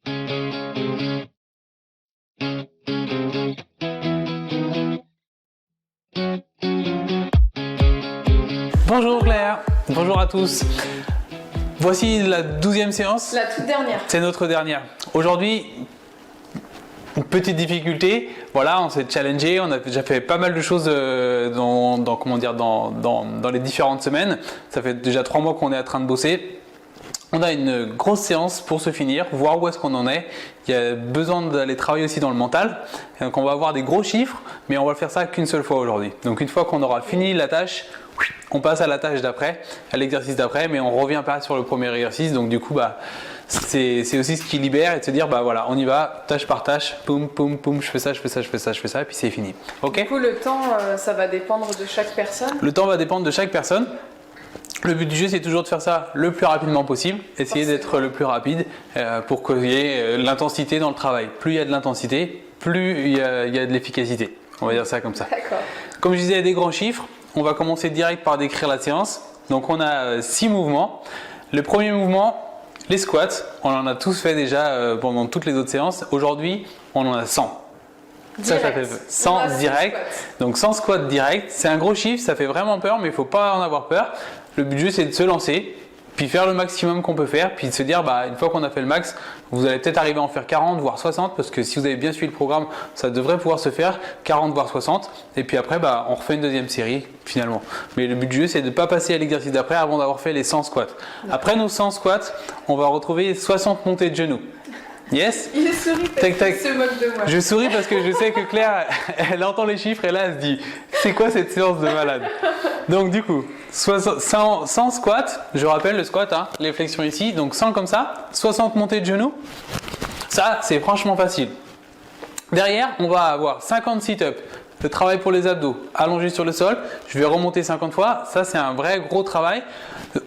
Bonjour Claire, bonjour à tous. Voici la 12e séance. La toute dernière. C'est notre dernière. Aujourd'hui, une petite difficulté. Voilà, on s'est challengé, on a déjà fait pas mal de choses dans les différentes semaines. Ça fait déjà 3 mois qu'on est en train de bosser. On a une grosse séance pour se finir, voir où est-ce qu'on en est. Il y a besoin d'aller travailler aussi dans le mental. Donc on va avoir des gros chiffres, mais on va faire ça qu'une seule fois aujourd'hui. Donc une fois qu'on aura fini la tâche, on passe à la tâche d'après, à l'exercice d'après, mais on ne revient pas sur le premier exercice. Donc du coup, c'est aussi ce qui libère et de se dire, voilà, on y va, tâche par tâche, poum, poum, poum, je fais ça, et puis c'est fini. Ok ? Du coup, le temps, ça va dépendre de chaque personne. Le temps va dépendre de chaque personne. Le but du jeu, c'est toujours de faire ça le plus rapidement possible, essayer d'être le plus rapide pour qu'il y ait l'intensité dans le travail. Plus il y a de l'intensité, plus il y a de l'efficacité. On va dire ça comme ça. D'accord. Comme je disais, des grands chiffres. On va commencer direct par décrire la séance. Donc on a 6 mouvements. Le premier mouvement, les squats. On en a tous fait déjà pendant toutes les autres séances. Aujourd'hui, on en a 100. Ça fait 100 direct. Donc 100 squats direct. C'est un gros chiffre, ça fait vraiment peur, mais il ne faut pas en avoir peur. Le but du jeu, c'est de se lancer, puis faire le maximum qu'on peut faire, puis de se dire, une fois qu'on a fait le max, vous allez peut-être arriver à en faire 40, voire 60, parce que si vous avez bien suivi le programme, ça devrait pouvoir se faire 40, voire 60. Et puis après, on refait une deuxième série, finalement. Mais le but du jeu, c'est de ne pas passer à l'exercice d'après avant d'avoir fait les 100 squats. Après nos 100 squats, on va retrouver 60 montées de genoux. Yes. Il sourit parce qu'il se moque de moi. Je souris parce que je sais que Claire, elle entend les chiffres et là, elle se dit, c'est quoi cette séance de malade? Donc du coup, 100 squats, je rappelle le squat, les flexions ici, donc 100 comme ça, 60 montées de genoux, ça c'est franchement facile. Derrière, on va avoir 50 sit-ups, le travail pour les abdos, allongé sur le sol, je vais remonter 50 fois, ça c'est un vrai gros travail.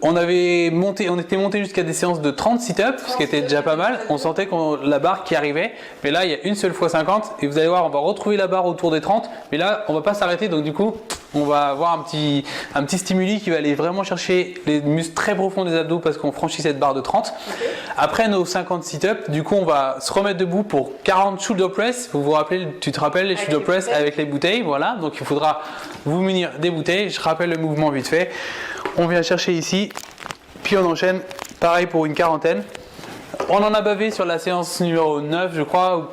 On était monté jusqu'à des séances de 30 sit-ups, ce qui était déjà pas mal. On sentait la barre qui arrivait, mais là il y a une seule fois 50 et vous allez voir, on va retrouver la barre autour des 30, mais là on va pas s'arrêter, donc du coup on va avoir un petit stimuli qui va aller vraiment chercher les muscles très profonds des abdos parce qu'on franchit cette barre de 30. Okay. Après nos 50 sit-ups, du coup on va se remettre debout pour 40 shoulder press. Tu te rappelles les shoulder press avec les bouteilles, voilà. Donc il faudra vous munir des bouteilles. Je rappelle le mouvement vite fait. On vient chercher ici, puis on enchaîne, pareil pour une quarantaine. On en a bavé sur la séance numéro 9, je crois.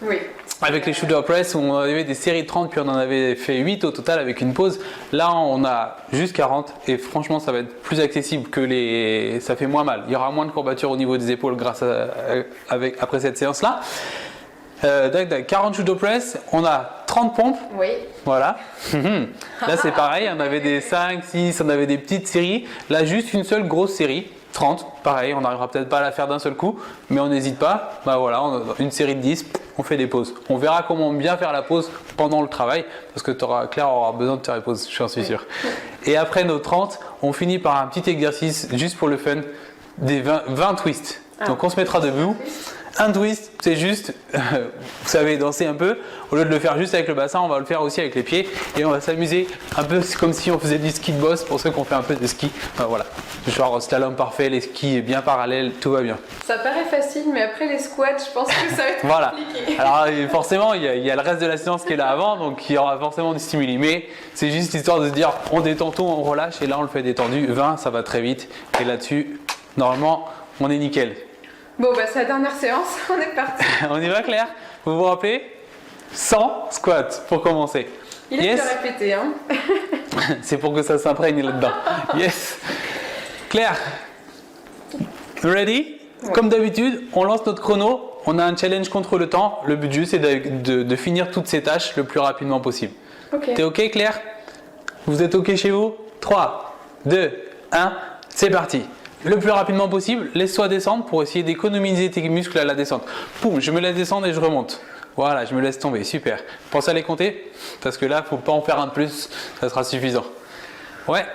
Oui. Avec les shoulder press où on avait des séries de 30 puis on en avait fait 8 au total avec une pause. Là on a juste 40 et franchement ça va être plus accessible que ça fait moins mal. Il y aura moins de courbatures au niveau des épaules grâce après cette séance là. 40 shoulder press, on a 30 pompes. Oui. Voilà. Là c'est pareil, on avait des 5, 6, on avait des petites séries. Là juste une seule grosse série. 30, pareil, on n'arrivera peut-être pas à la faire d'un seul coup, mais on n'hésite pas. Voilà, on a une série de 10, on fait des pauses. On verra comment bien faire la pause pendant le travail, parce que Claire aura besoin de faire les pauses, j'en suis sûr. Et après nos 30, on finit par un petit exercice, juste pour le fun, des 20 twists. Donc on se mettra debout. Un twist, c'est juste, vous savez, danser un peu. Au lieu de le faire juste avec le bassin, on va le faire aussi avec les pieds. Et on va s'amuser un peu comme si on faisait du ski de boss pour ceux qui ont fait un peu de ski. Voilà, genre slalom parfait, les skis bien parallèles, tout va bien. Ça paraît facile, mais après les squats, je pense que ça va être voilà. compliqué. Alors forcément, il y a le reste de la séance qui est là avant, donc il y aura forcément du stimuli. Mais c'est juste histoire de se dire, on détend tout, on relâche. Et là, on le fait détendu. 20, ça va très vite. Et là-dessus, normalement, on est nickel. Bon, c'est la dernière séance, on est parti. On y va, Claire? Vous vous rappelez? 100 squats pour commencer. Il est bien répété, hein. C'est pour que ça s'imprègne là-dedans. Yes. Claire, ready? Ouais. Comme d'habitude, on lance notre chrono. On a un challenge contre le temps. Le but du jeu, c'est de finir toutes ces tâches le plus rapidement possible. Okay. T'es OK, Claire? Vous êtes OK chez vous? 3, 2, 1, c'est parti. Le plus rapidement possible, laisse-toi descendre pour essayer d'économiser tes muscles à la descente. Poum, je me laisse descendre et je remonte. Voilà, je me laisse tomber, super. Pense à les compter, parce que là, il ne faut pas en faire un de plus, ça sera suffisant. Ouais,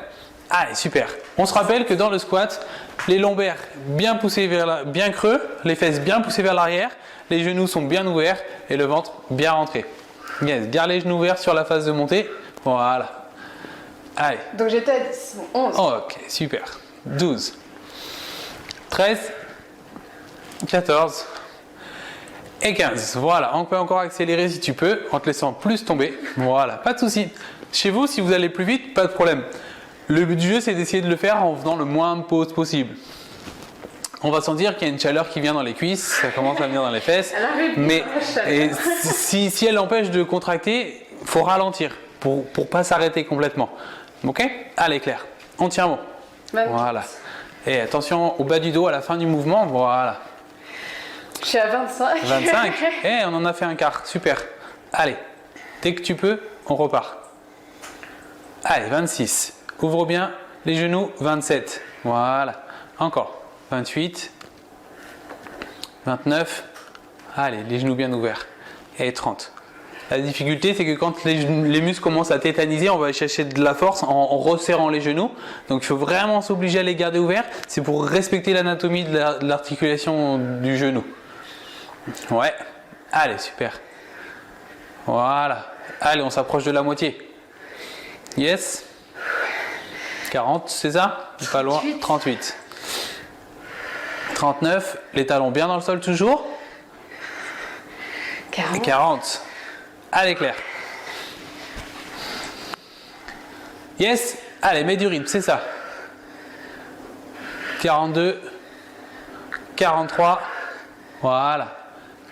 allez, super. On se rappelle que dans le squat, les lombaires bien poussés bien creux, les fesses bien poussées vers l'arrière, les genoux sont bien ouverts et le ventre bien rentré. Yes, garde les genoux ouverts sur la phase de montée. Voilà. Allez. Donc j'étais à 10, 11. Ok, super. 12. 13, 14, Et 15. Voilà, on peut encore accélérer si tu peux, en te laissant plus tomber. Voilà, pas de souci. Chez vous, si vous allez plus vite, pas de problème. Le but du jeu, c'est d'essayer de le faire en faisant le moins de pauses possible. On va sentir qu'il y a une chaleur qui vient dans les cuisses, ça commence à venir dans les fesses. Mais si elle empêche de contracter, il faut ralentir pour ne pas s'arrêter complètement. Ok? Allez, Claire, on tient bon. Voilà. Et attention au bas du dos à la fin du mouvement. Voilà. Je suis à 25. 25. Et on en a fait un quart. Super. Allez, dès que tu peux, on repart. Allez, 26. Ouvre bien les genoux. 27. Voilà. Encore. 28, 29, allez, les genoux bien ouverts, et 30. La difficulté, c'est que quand les muscles commencent à tétaniser, on va aller chercher de la force en resserrant les genoux. Donc il faut vraiment s'obliger à les garder ouverts. C'est pour respecter l'anatomie de l'articulation du genou. Ouais, allez, super. Voilà, allez, on s'approche de la moitié. Yes. 40, c'est ça? Pas loin, 38. 39, les talons bien dans le sol toujours. 40. Et 40. Allez, Claire. Yes. Allez, mets du rythme, c'est ça. 42. 43. Voilà.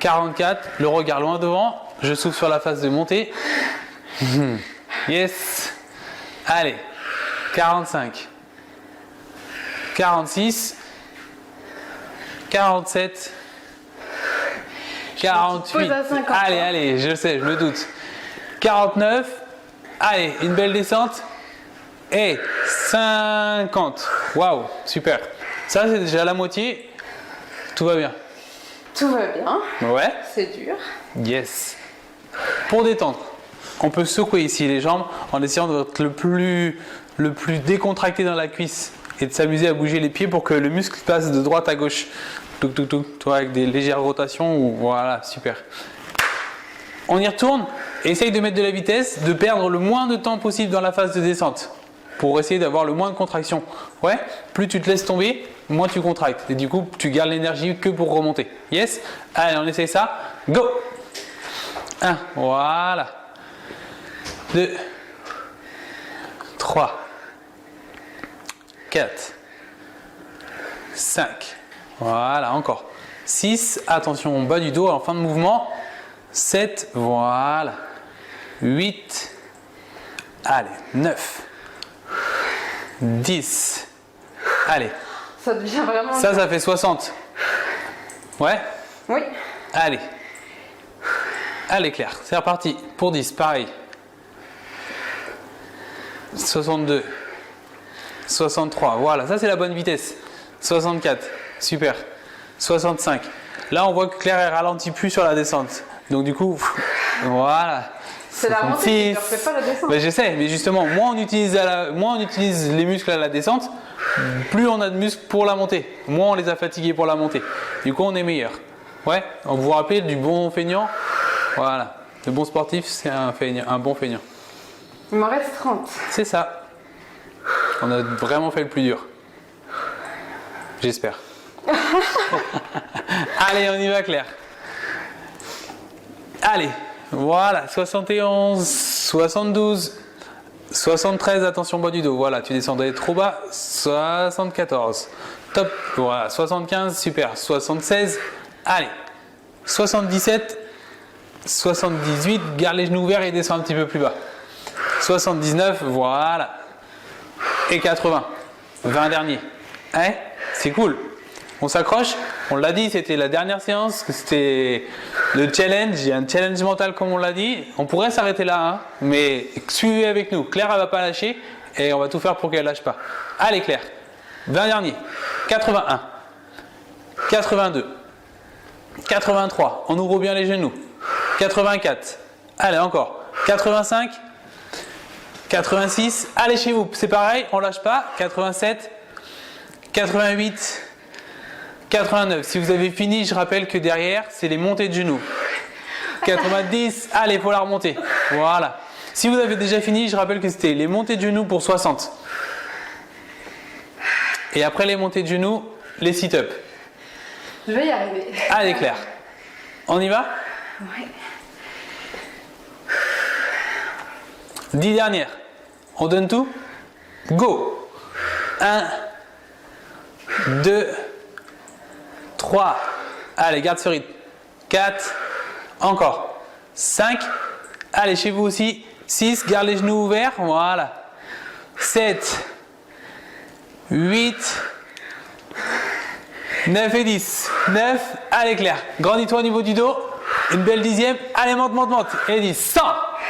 44. Le regard loin devant. Je souffle sur la face de montée. Yes. Allez. 45. 46. 47, 48, allez, je le sais, je me doute. 49, allez, une belle descente. Et 50, waouh, super. Ça, c'est déjà la moitié. Tout va bien. Tout va bien. Ouais. C'est dur. Yes. Pour détendre, on peut secouer ici les jambes en essayant d'être le plus décontracté dans la cuisse. Et de s'amuser à bouger les pieds pour que le muscle passe de droite à gauche. Touc, touc, touc, toi, avec des légères rotations. Voilà, super. On y retourne. Essaye de mettre de la vitesse, de perdre le moins de temps possible dans la phase de descente. Pour essayer d'avoir le moins de contraction. Ouais, plus tu te laisses tomber, moins tu contractes. Et du coup, tu gardes l'énergie que pour remonter. Yes? Allez, on essaye ça. Go! 1, voilà. 2, 3. 4, 5, voilà, encore. 6, attention au bas du dos en fin de mouvement. 7, voilà. 8, allez, 9, 10, allez. Ça devient vraiment... Ça fait 60. Ouais? Oui. Allez. Allez, Claire, c'est reparti. Pour 10, pareil. 62. 63, voilà, ça c'est la bonne vitesse. 64, super. 65. Là, on voit que Claire elle ralentit plus sur la descente. Donc du coup, voilà. C'est la montée qui ne fait pas la descente. Ben, je sais, mais justement, moins on utilise les muscles à la descente, plus on a de muscles pour la montée. Moins on les a fatigués pour la montée. Du coup, on est meilleur. Ouais, vous vous rappelez du bon feignant? Voilà. Le bon sportif, c'est un bon feignant. Il m'en reste 30. C'est ça. On a vraiment fait le plus dur. J'espère. Allez, on y va, Claire. Allez, voilà, 71, 72, 73, attention bas du dos. Voilà, tu descendais trop bas. 74, top. Voilà, 75, super. 76, allez. 77, 78, garde les genoux ouverts et descends un petit peu plus bas. 79, voilà. Et 80, 20 derniers. Hein? C'est cool. On s'accroche. On l'a dit, c'était la dernière séance, c'était le challenge. Il y a un challenge mental comme on l'a dit. On pourrait s'arrêter là, hein, mais suivez avec nous. Claire, elle va pas lâcher et on va tout faire pour qu'elle lâche pas. Allez, Claire. 20 derniers. 81, 82, 83. On ouvre bien les genoux. 84. Allez, encore. 85. 86, allez chez vous, c'est pareil, on lâche pas. 87, 88, 89. Si vous avez fini, je rappelle que derrière, c'est les montées de genoux. 90, allez, il faut la remonter. Voilà. Si vous avez déjà fini, je rappelle que c'était les montées de genoux pour 60. Et après les montées de genoux, les sit-ups. Je vais y arriver. Allez, Claire. On y va? Ouais. 10 dernières. On donne tout? Go! 1, 2, 3. Allez, garde ce rythme. 4. Encore. 5. Allez, chez vous aussi. 6. Garde les genoux ouverts. Voilà. 7. 8. 9 et 10. 9. Allez, Claire. Grandis-toi au niveau du dos. Une belle 10e. Allez, monte, monte, monte. Et 10. 100.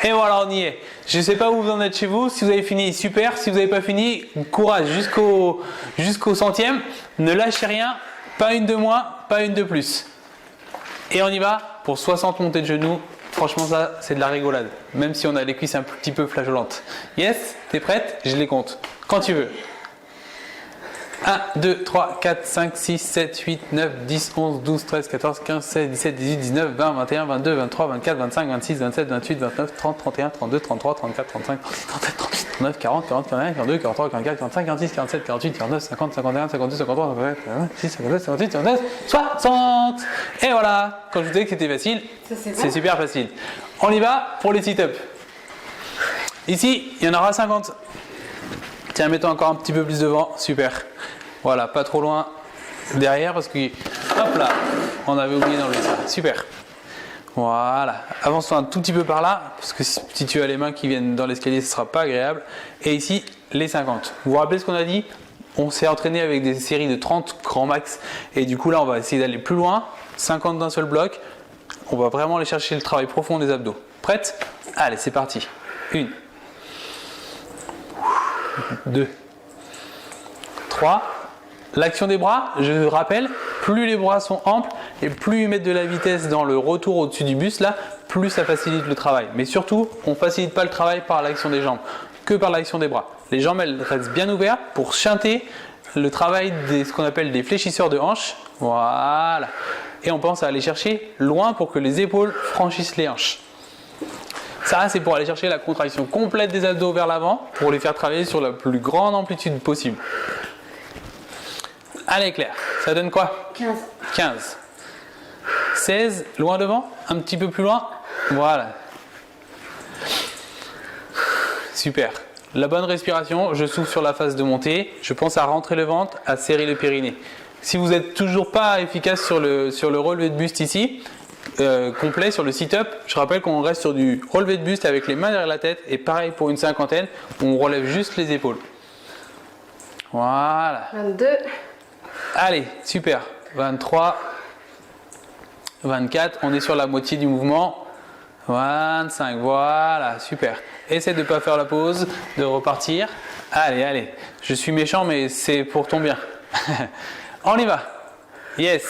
Et voilà, on y est. Je ne sais pas où vous en êtes chez vous. Si vous avez fini, super. Si vous n'avez pas fini, courage jusqu'au centième. Ne lâchez rien. Pas une de moins, pas une de plus. Et on y va pour 60 montées de genoux. Franchement, ça, c'est de la rigolade. Même si on a les cuisses un petit peu flageolantes. Yes? T'es prête? Je les compte. Quand tu veux. 1, 2, 3, 4, 5, 6, 7, 8, 9, 10, 11, 12, 13, 14, 15, 16, 17, 18, 19, 20, 21, 22, 23, 24, 25, 26, 27, 28, 29, 30, 31, 32, 33, 34, 35, 37, 38, 39, 40, 40, 41, 42, 43, 44, 45, 46, 47, 48, 49, 50, 51, 52, 53, 54, 56, 57, 58, 59, 60. Et voilà. Quand je vous disais que c'était facile, c'est super facile. On y va pour les sit-ups. Ici, il y en aura 50. Tiens, mettons encore un petit peu plus devant. Super. Voilà, pas trop loin derrière parce que, hop là, on avait oublié d'enlever ça. Super. Voilà. Avance-toi un tout petit peu par là parce que si tu as les mains qui viennent dans l'escalier, ce ne sera pas agréable. Et ici, les 50. Vous vous rappelez ce qu'on a dit? On s'est entraîné avec des séries de 30 grand max. Et du coup, là, on va essayer d'aller plus loin. 50 d'un seul bloc. On va vraiment aller chercher le travail profond des abdos. Prête? Allez, c'est parti. 1. 2. 3. L'action des bras, je rappelle, plus les bras sont amples et plus ils mettent de la vitesse dans le retour au-dessus du buste, là, plus ça facilite le travail. Mais surtout, on ne facilite pas le travail par l'action des jambes, que par l'action des bras. Les jambes, elles restent bien ouvertes pour chanter le travail des ce qu'on appelle des fléchisseurs de hanches. Voilà. Et on pense à aller chercher loin pour que les épaules franchissent les hanches. Ça, c'est pour aller chercher la contraction complète des abdos vers l'avant pour les faire travailler sur la plus grande amplitude possible. Allez Claire, ça donne quoi? 15. 15. 16, loin devant, un petit peu plus loin. Voilà. Super. La bonne respiration, je souffle sur la phase de montée. Je pense à rentrer le ventre, à serrer le périnée. Si vous n'êtes toujours pas efficace sur le relevé de buste ici, complet sur le sit-up, je rappelle qu'on reste sur du relevé de buste avec les mains derrière la tête et pareil pour une cinquantaine, on relève juste les épaules. Voilà. 22. Allez, super. 23. 24. On est sur la moitié du mouvement. 25. Voilà, super. Essaie de ne pas faire la pause, de repartir. Allez, allez. Je suis méchant, mais c'est pour ton bien. On y va. Yes.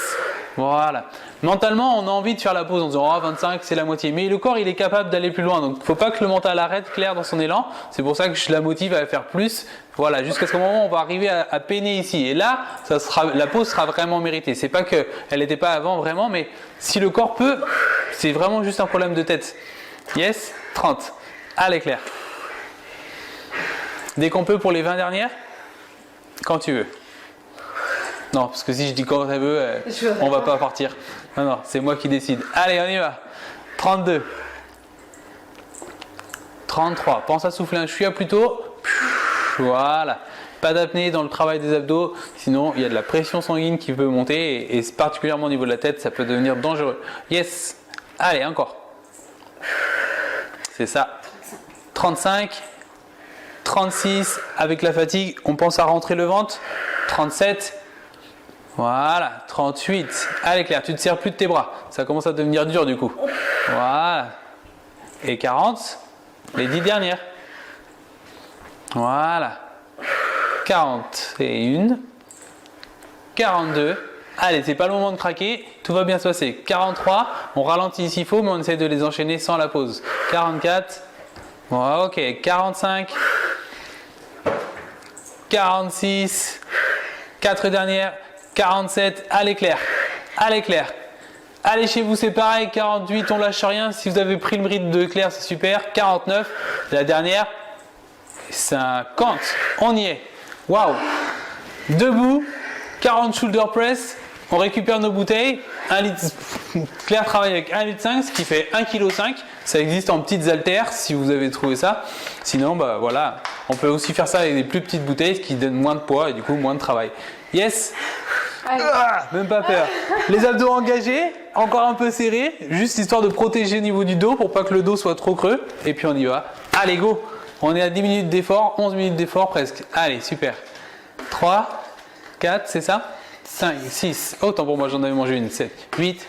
Voilà. Mentalement, on a envie de faire la pause en disant 25, c'est la moitié. Mais le corps, il est capable d'aller plus loin. Donc, il ne faut pas que le mental arrête Claire dans son élan. C'est pour ça que je la motive à faire plus. Voilà, jusqu'à ce moment où on va arriver à peiner ici. Et là, la pause sera vraiment méritée. C'est pas qu'elle n'était pas avant vraiment, mais si le corps peut, c'est vraiment juste un problème de tête. Yes, 30. Allez Claire. Dès qu'on peut pour les 20 dernières, quand tu veux. Non, parce que si je dis quand elle veut, on va pas partir. Non, non, c'est moi qui décide. Allez, on y va. 32. 33. Pense à souffler un chouïa plus tôt. Voilà. Pas d'apnée dans le travail des abdos, sinon il y a de la pression sanguine qui peut monter et particulièrement au niveau de la tête, ça peut devenir dangereux. Yes. Allez, encore. C'est ça. 35. 36. Avec la fatigue, on pense à rentrer le ventre. 37. Voilà, 38. Allez Claire, tu ne te sers plus de tes bras. Ça commence à devenir dur du coup. Voilà. Et 40. Les 10 dernières. Voilà. 41. 42. Allez, c'est pas le moment de craquer. Tout va bien se passer. 43. On ralentit s'il faut, mais on essaie de les enchaîner sans la pause. 44. Bon, ok. 45. 46. 4 dernières. 47, allez Claire, allez Claire, allez chez vous c'est pareil, 48 on lâche rien, si vous avez pris le rythme de Claire c'est super, 49, la dernière, 50, on y est, waouh, debout, 40 shoulder press, On récupère nos bouteilles. 1 litre, Claire travaille avec 1,5 litre, ce qui fait 1,5 kg. Ça existe en petites haltères si vous avez trouvé ça. Sinon, bah voilà, on peut aussi faire ça avec des plus petites bouteilles, ce qui donne moins de poids et du coup moins de travail. Yes. Même pas peur. Les abdos engagés, encore un peu serrés, juste histoire de protéger au niveau du dos pour pas que le dos soit trop creux. Et puis on y va. Allez, go. On est à 10 minutes d'effort, 11 minutes d'effort presque. Allez, super. 3, 4, c'est ça? 5, 6, autant pour moi, j'en avais mangé une. 7, 8,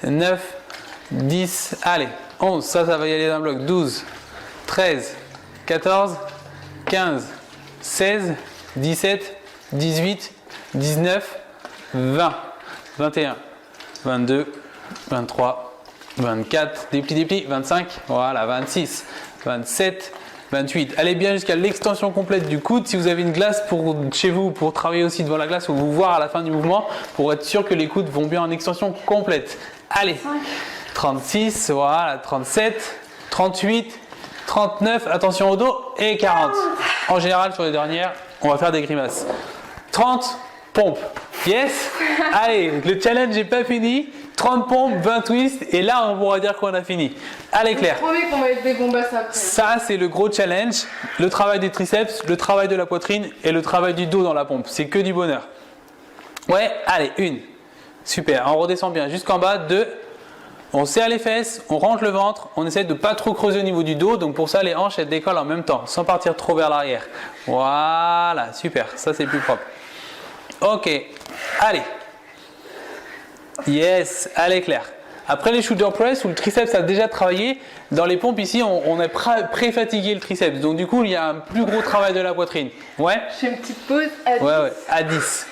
9, 10, allez, 11, ça va y aller d'un bloc. 12, 13, 14, 15, 16, 17, 18, 19, 20, 21, 22, 23, 24, dépli, 25, voilà, 26, 27, 28. Allez bien jusqu'à l'extension complète du coude. Si vous avez une glace chez vous pour travailler aussi devant la glace ou vous voir à la fin du mouvement pour être sûr que les coudes vont bien en extension complète. Allez, 36, voilà, 37, 38, 39, attention au dos et 40. En général sur les dernières, on va faire des grimaces. 30, pompe. Yes. Allez, le challenge n'est pas fini. 30 pompes, 20 twists et là on pourra dire qu'on a fini. Allez Claire. Je promets qu'on va être des bombasses après. Ça c'est le gros challenge. Le travail des triceps, le travail de la poitrine et le travail du dos dans la pompe. C'est que du bonheur. Ouais, allez, 1. Super, on redescend bien jusqu'en bas. 2. On serre les fesses, on rentre le ventre. On essaie de ne pas trop creuser au niveau du dos. Donc pour ça les hanches elles décollent en même temps sans partir trop vers l'arrière. Voilà, super, ça c'est plus propre. Ok, allez. Yes, allez Claire. Après les shoulder press où le triceps a déjà travaillé, dans les pompes ici on a pré-fatigué le triceps. Donc du coup il y a un plus gros travail de la poitrine. Ouais. Je fais une petite pause à 10. Ouais, à 10.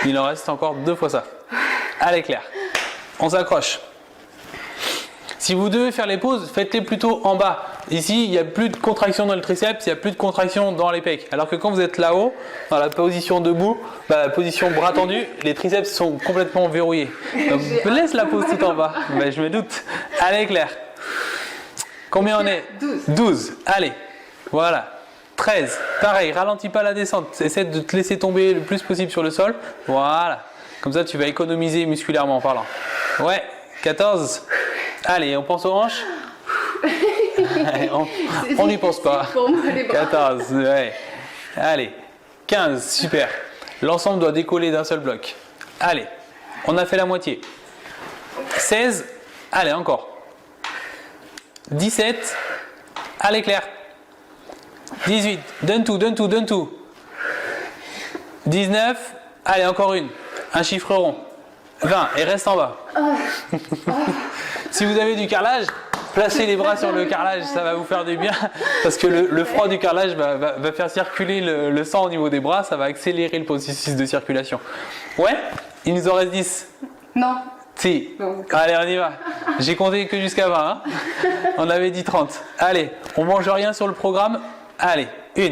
Il en reste encore 2 fois ça. Allez Claire, on s'accroche. Si vous devez faire les pauses, faites-les plutôt en bas. Ici, il n'y a plus de contraction dans le triceps, il n'y a plus de contraction dans les pecs. Alors que quand vous êtes là-haut, dans la position debout, la position bras tendu, les triceps sont complètement verrouillés. Donc, laisse la pause tout en bas. Mais je me doute. Allez Claire. Combien on est? 12. 12. Allez. Voilà. 13. Pareil, ralentis pas la descente. Essaie de te laisser tomber le plus possible sur le sol. Voilà. Comme ça, tu vas économiser musculairement en parlant. Ouais. 14. Allez, on pense aux hanches. Allez, on n'y pense pas. Pour moi, les bras. 14, ouais. Allez, 15, super. L'ensemble doit décoller d'un seul bloc. Allez, on a fait la moitié. 16, allez, encore. 17, allez Claire. 18, donne tout. 19, allez, encore une. Un chiffre rond. 20, et reste en bas. Si vous avez du carrelage, placez les bras sur le carrelage, ça va vous faire du bien. Parce que le froid du carrelage va faire circuler le sang au niveau des bras, ça va accélérer le processus de circulation. Ouais, il nous en reste 10. Non. Si. Non. Allez, on y va. J'ai compté que jusqu'à 20. Hein. On avait dit 30. Allez, on mange rien sur le programme. Allez, 1.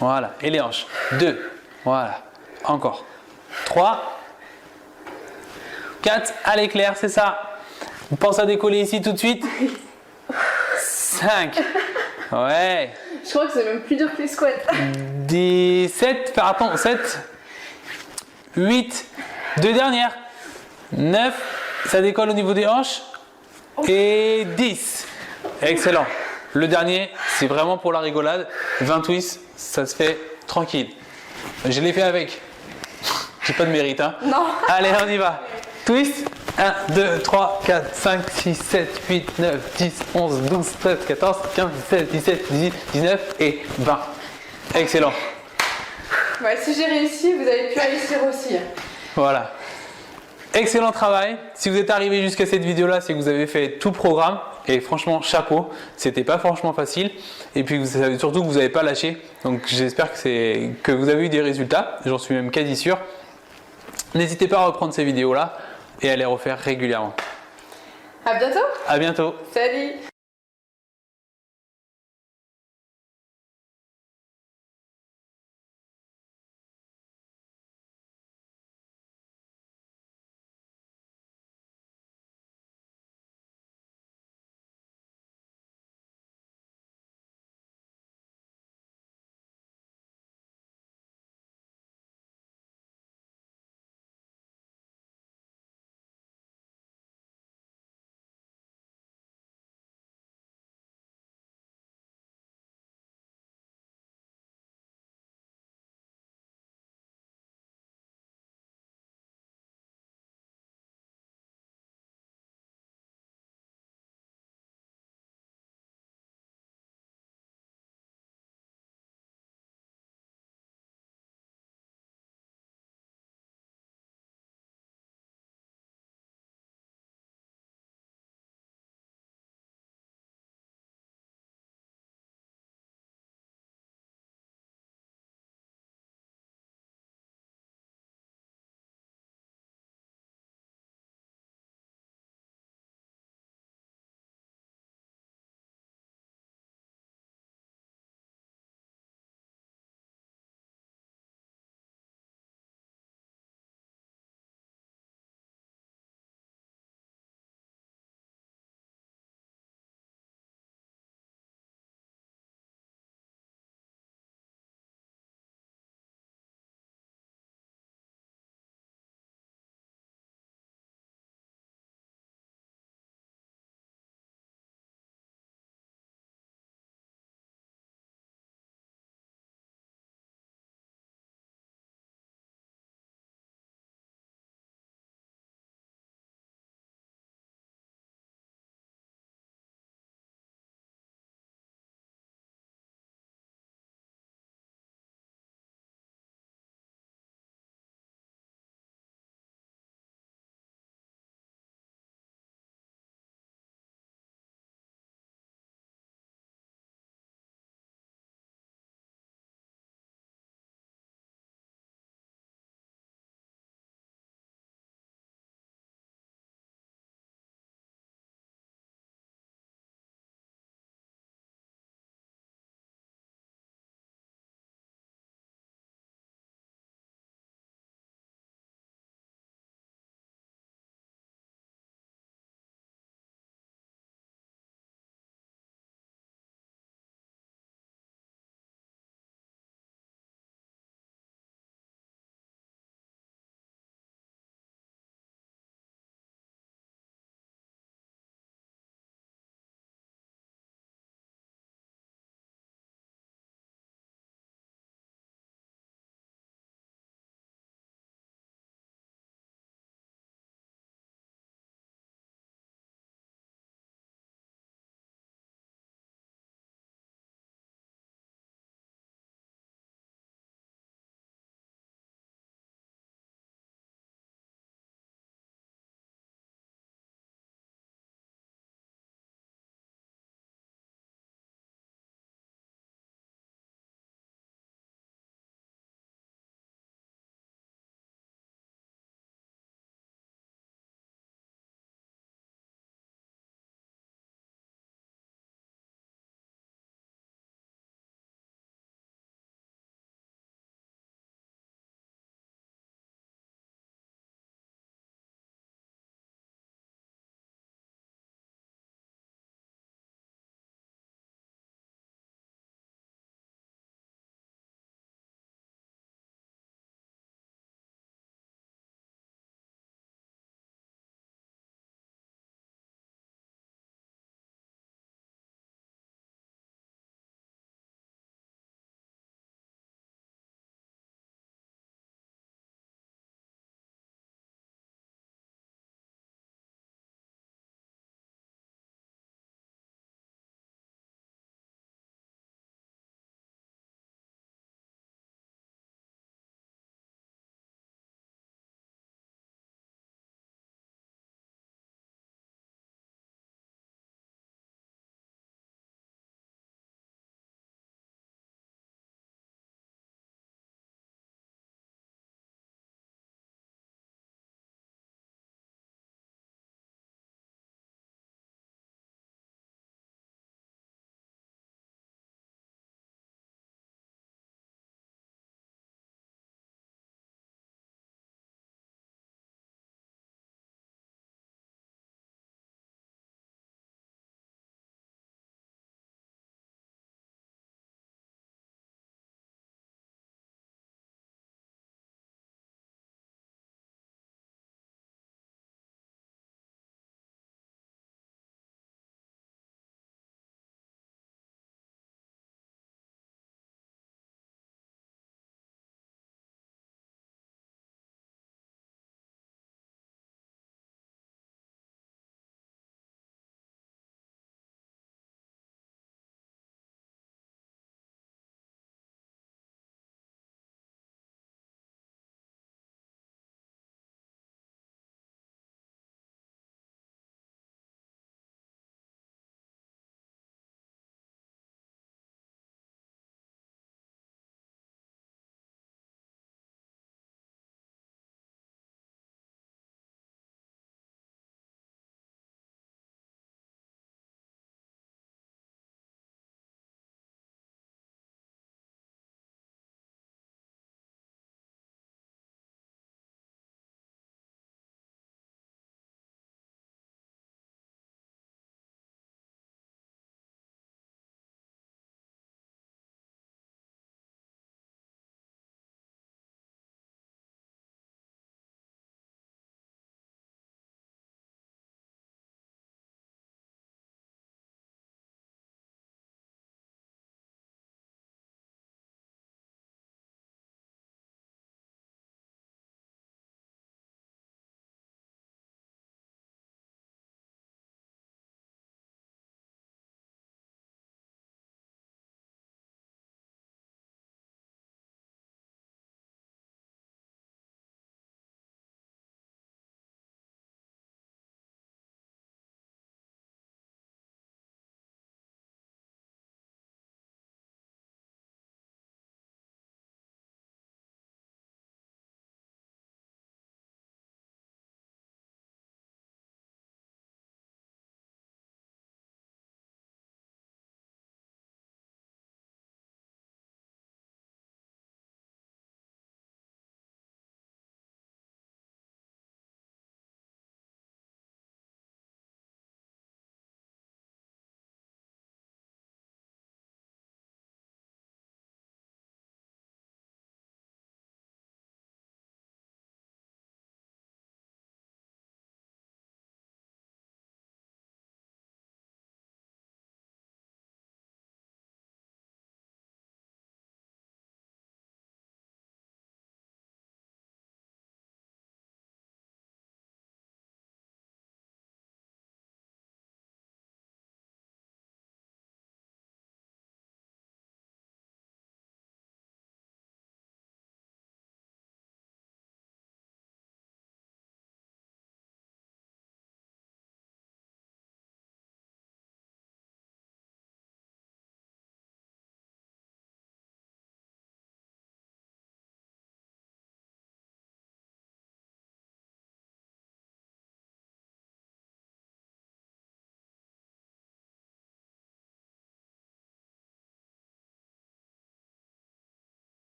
Voilà, et les hanches. 2. Voilà, encore. 3. 4, allez Claire, c'est ça. On pense à décoller ici tout de suite. 5, ouais. Je crois que c'est même plus dur que les squats. 17, pardon, 7, 8, 2 dernières. 9, ça décolle au niveau des hanches. Et 10. Excellent. Le dernier, c'est vraiment pour la rigolade. 20 twists, ça se fait tranquille. Je l'ai fait avec. J'ai pas de mérite, hein. Non. Allez, on y va. Twist. 1, 2, 3, 4, 5, 6, 7, 8, 9, 10, 11, 12, 13, 14, 15, 16, 17, 18, 19 et 20. Excellent. Ouais, si j'ai réussi, vous avez pu réussir aussi. Voilà. Excellent travail. Si vous êtes arrivé jusqu'à cette vidéo-là, c'est que vous avez fait tout le programme. Et franchement, chapeau. C'était pas franchement facile. Et puis vous savez surtout que vous n'avez pas lâché. Donc j'espère que vous avez eu des résultats. J'en suis même quasi sûr. N'hésitez pas à reprendre ces vidéos-là et à les refaire régulièrement. À bientôt. À bientôt. Salut.